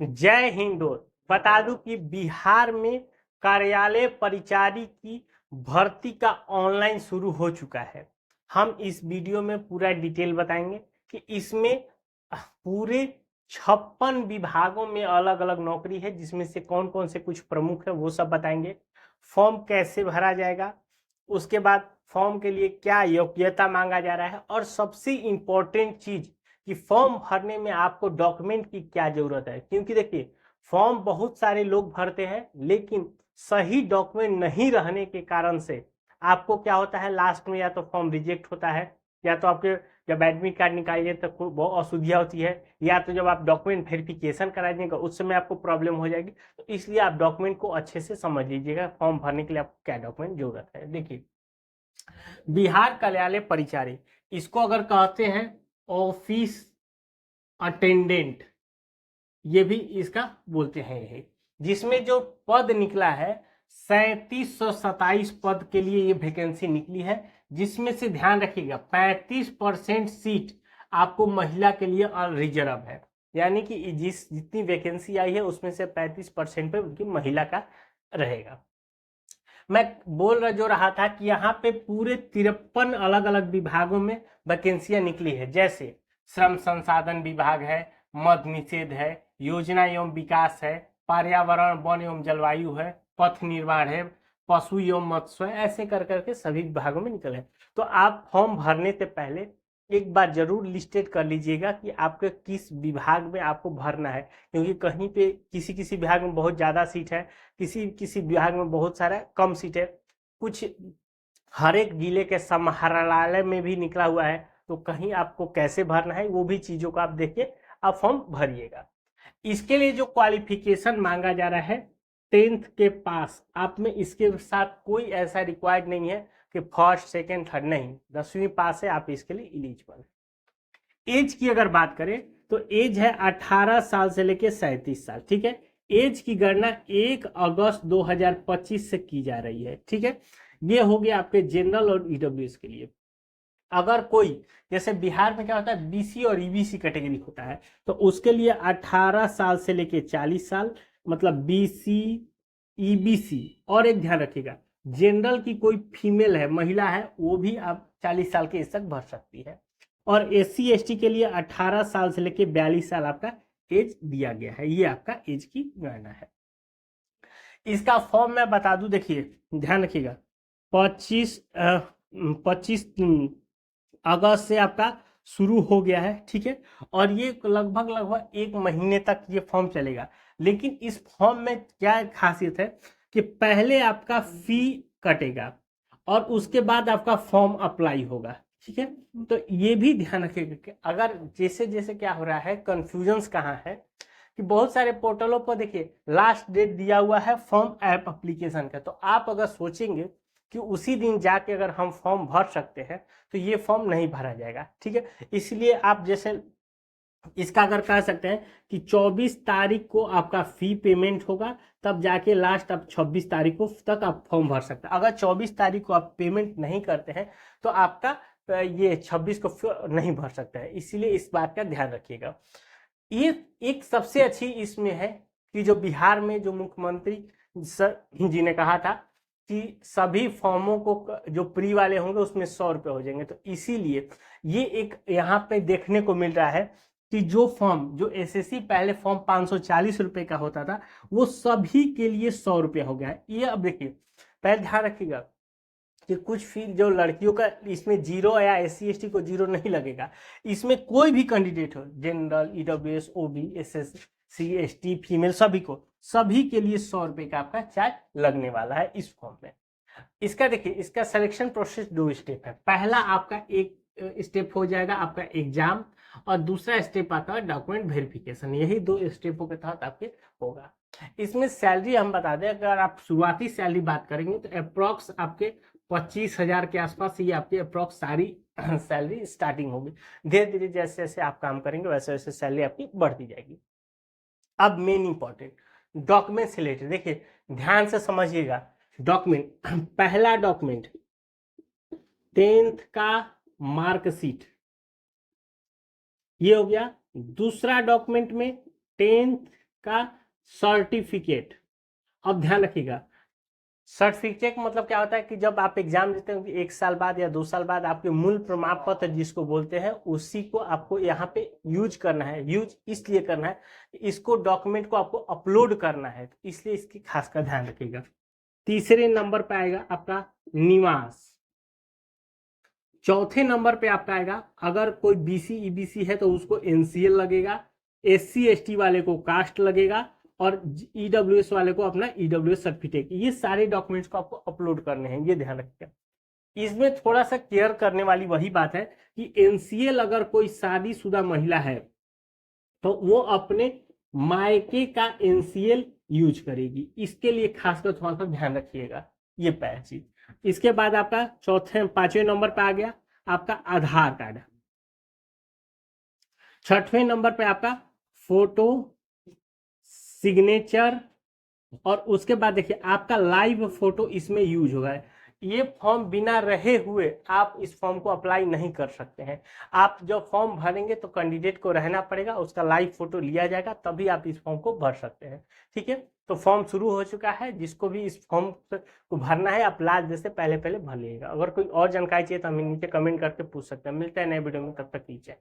जय हिंद दोस्त। बता दूं कि बिहार में कार्यालय परिचारी की भर्ती का ऑनलाइन शुरू हो चुका है। हम इस वीडियो में पूरा डिटेल बताएंगे कि इसमें पूरे 56 विभागों में अलग अलग नौकरी है, जिसमें से कौन कौन से कुछ प्रमुख है वो सब बताएंगे। फॉर्म कैसे भरा जाएगा, उसके बाद फॉर्म के लिए क्या योग्यता मांगा जा रहा है, और सबसे इम्पोर्टेंट चीज कि फॉर्म भरने में आपको डॉक्यूमेंट की क्या जरूरत है। क्योंकि देखिए, फॉर्म बहुत सारे लोग भरते हैं, लेकिन सही डॉक्यूमेंट नहीं रहने के कारण से आपको क्या होता है, लास्ट में या तो फॉर्म रिजेक्ट होता है, या तो आपके जब एडमिट कार्ड निकालिए तो बहुत असुविधा होती है, या तो जब आप डॉक्यूमेंट वेरिफिकेशन कराइएगा उस समय आपको प्रॉब्लम हो जाएगी। तो इसलिए आप डॉक्यूमेंट को अच्छे से समझ लीजिएगा, फॉर्म भरने के लिए आपको क्या डॉक्यूमेंट जरूरत है। देखिए, बिहार कार्यालय परिचारी, इसको अगर कहते हैं ऑफिस अटेंडेंट, ये भी इसका बोलते हैं यही, जिसमें जो पद निकला है 3727 पद के लिए ये वैकेंसी निकली है, जिसमें से ध्यान रखिएगा 35% सीट आपको महिला के लिए रिजर्व है। यानी कि जितनी वैकेंसी आई है उसमें से 35% पे उनकी महिला का रहेगा। मैं जो रहा था कि यहाँ पे पूरे 53 अलग अलग विभागों में वैकेंसियां निकली है, जैसे श्रम संसाधन विभाग है, मद्य निषेध है, योजना एवं विकास है, पर्यावरण वन एवं जलवायु है, पथ निर्माण है, पशु एवं मत्स्य, ऐसे कर करके सभी विभागों में निकले हैं। तो आप फॉर्म भरने से पहले एक बार जरूर लिस्टेड कर लीजिएगा कि आपके किस विभाग में आपको भरना है, क्योंकि कहीं पे किसी किसी विभाग में बहुत ज्यादा सीट है, किसी किसी विभाग में बहुत सारा कम सीट है। कुछ हर एक जिले के समाहरणालय में भी निकला हुआ है, तो कहीं आपको कैसे भरना है वो भी चीजों को आप देखिए, आप फॉर्म भरिएगा। इसके लिए जो क्वालिफिकेशन मांगा जा रहा है 10th के पास, आप में इसके साथ कोई ऐसा रिक्वायर्ड नहीं है कि फर्स्ट सेकेंड थर्ड, नहीं, 10वीं पास है, आप इसके लिए एलिजिबल है। एज की अगर बात करें तो एज है 18 साल से लेकर 37 साल, ठीक है। एज की गणना 1 अगस्त 2025 से की जा रही है, ठीक है। ये हो गया आपके जनरल और ईडब्ल्यूएस के लिए। अगर कोई, जैसे बिहार में क्या होता है, बीसी और ईबीसी कैटेगरी होता है, तो उसके लिए 18 साल से लेके 40 साल, मतलब बीसी ईबीसी। और एक ध्यान रखिएगा, जनरल की कोई फीमेल है, महिला है, वो भी आप 40 साल के एज तक भर सकती है। और एससी एसटी के लिए 18 साल से लेके 42 साल आपका एज दिया गया है। ये आपका एज की गणना है। इसका फॉर्म मैं बता दूं, देखिए ध्यान रखिएगा, 25 अगस्त से आपका शुरू हो गया है, ठीक है। और ये लगभग लगभग 1 महीने तक ये फॉर्म चलेगा। लेकिन इस फॉर्म में क्या खासियत है कि पहले आपका फी कटेगा और उसके बाद आपका फॉर्म अप्लाई होगा, ठीक है। तो ये भी ध्यान रखिएगा कि अगर जैसे जैसे क्या हो रहा है, कंफ्यूजन्स कहाँ है कि बहुत सारे पोर्टलों पर देखिए लास्ट डेट दिया हुआ है फॉर्म ऐप एप्लीकेशन का, तो आप अगर सोचेंगे कि उसी दिन जाके अगर हम फॉर्म भर सकते हैं, तो ये फॉर्म नहीं भरा जाएगा, ठीक है। इसलिए आप जैसे इसका अगर कह सकते हैं कि 24 तारीख को आपका फी पेमेंट होगा, तब जाके लास्ट आप 26 तारीख को तक आप फॉर्म भर सकते हैं। अगर 24 तारीख को आप पेमेंट नहीं करते हैं तो आपका ये 26 को नहीं भर सकता है। इसीलिए इस बात का ध्यान रखिएगा। ये एक सबसे अच्छी इसमें है कि जो बिहार में जो मुख्यमंत्री जी ने कहा था कि सभी फॉर्मों को जो प्री वाले होंगे उसमें 100 रुपये हो जाएंगे, तो इसीलिए ये एक यहाँ पे देखने को मिल रहा है कि जो फॉर्म, जो एसएससी पहले फॉर्म 540 रुपये का होता था, वो सभी के लिए 100 रुपये हो गया है। ये अब देखिए, पहले ध्यान रखिएगा कि कुछ फील्ड जो लड़कियों का, इसमें जीरो या एससी एसटी को जीरो नहीं लगेगा। इसमें कोई भी कैंडिडेट हो, जनरल, ईडब्ल्यूएस, ओबी, एसएससी, एसटी, फीमेल, सभी के लिए 100 रुपये का आपका चार्ज लगने वाला है इस फॉर्म में। इसका देखिए, इसका सिलेक्शन प्रोसेस 2 स्टेप है। पहला आपका एक स्टेप हो जाएगा आपका एग्जाम, और दूसरा स्टेप आता है डॉक्यूमेंट वेरिफिकेशन। यही 2 स्टेपों के तहत आपके होगा। इसमें सैलरी हम बता दें, अगर आप शुरुआती सैलरी बात करेंगे तो अप्रोक्स आपके 25,000 के आसपास ये आपकी अप्रोक्स सारी सैलरी स्टार्टिंग होगी। धीरे धीरे जैसे जैसे आप काम करेंगे वैसे वैसे सैलरी आपकी बढ़ती जाएगी। अब मेन इंपॉर्टेंट डॉक्यूमेंट से रिलेटेड देखिए, ध्यान से समझिएगा। डॉक्यूमेंट, पहला डॉक्यूमेंट 10th का मार्कशीट, ये हो गया। दूसरा डॉक्यूमेंट में 10th का सर्टिफिकेट। अब ध्यान रखिएगा, सर्टिफिकेट मतलब क्या होता है कि जब आप एग्जाम देते हो 1 साल बाद या 2 साल बाद आपके मूल प्रमाण पत्र जिसको बोलते हैं उसी को आपको यहाँ पे यूज करना है। यूज इसलिए करना है, इसको डॉक्यूमेंट को आपको अपलोड करना है, तो इसलिए इसकी खास का ध्यान रखिएगा। तीसरे नंबर पे आएगा आपका निवास। चौथे नंबर पे आपका आएगा, अगर कोई बीसी ईबीसी है तो उसको एनसीएल लगेगा, एससी एसटी वाले को कास्ट लगेगा, और ईडब्ल्यूएस वाले को अपना ईडब्ल्यूएस सर्टिफिकेट। ये सारे डॉक्यूमेंट्स को आपको अपलोड करने हैं, ये ध्यान रखिएगा। इसमें थोड़ा सा केयर करने वाली वही बात है कि एनसीएल अगर कोई शादीशुदा महिला है तो वो अपने मायके का एनसीएल यूज करेगी, इसके लिए खासकर थोड़ा सा ध्यान रखिएगा, ये पहली चीज। इसके बाद आपका पांचवें नंबर पे आ गया आपका आधार कार्ड। छठवें नंबर पे आपका फोटो, सिग्नेचर, और उसके बाद देखिए आपका लाइव फोटो इसमें यूज होगा। ये फॉर्म बिना रहे हुए आप इस फॉर्म को अप्लाई नहीं कर सकते हैं। आप जब फॉर्म भरेंगे तो कैंडिडेट को रहना पड़ेगा, उसका लाइव फोटो लिया जाएगा, तभी आप इस फॉर्म को भर सकते हैं। ठीक है, तो फॉर्म शुरू हो चुका है, जिसको भी इस फॉर्म को भरना है आप लास्ट जैसे पहले भर लीजिएगा। अगर कोई और जानकारी चाहिए तो हमें नीचे कमेंट करके पूछ सकते हैं। मिलते हैं नए वीडियो में, तब तक कीजिए।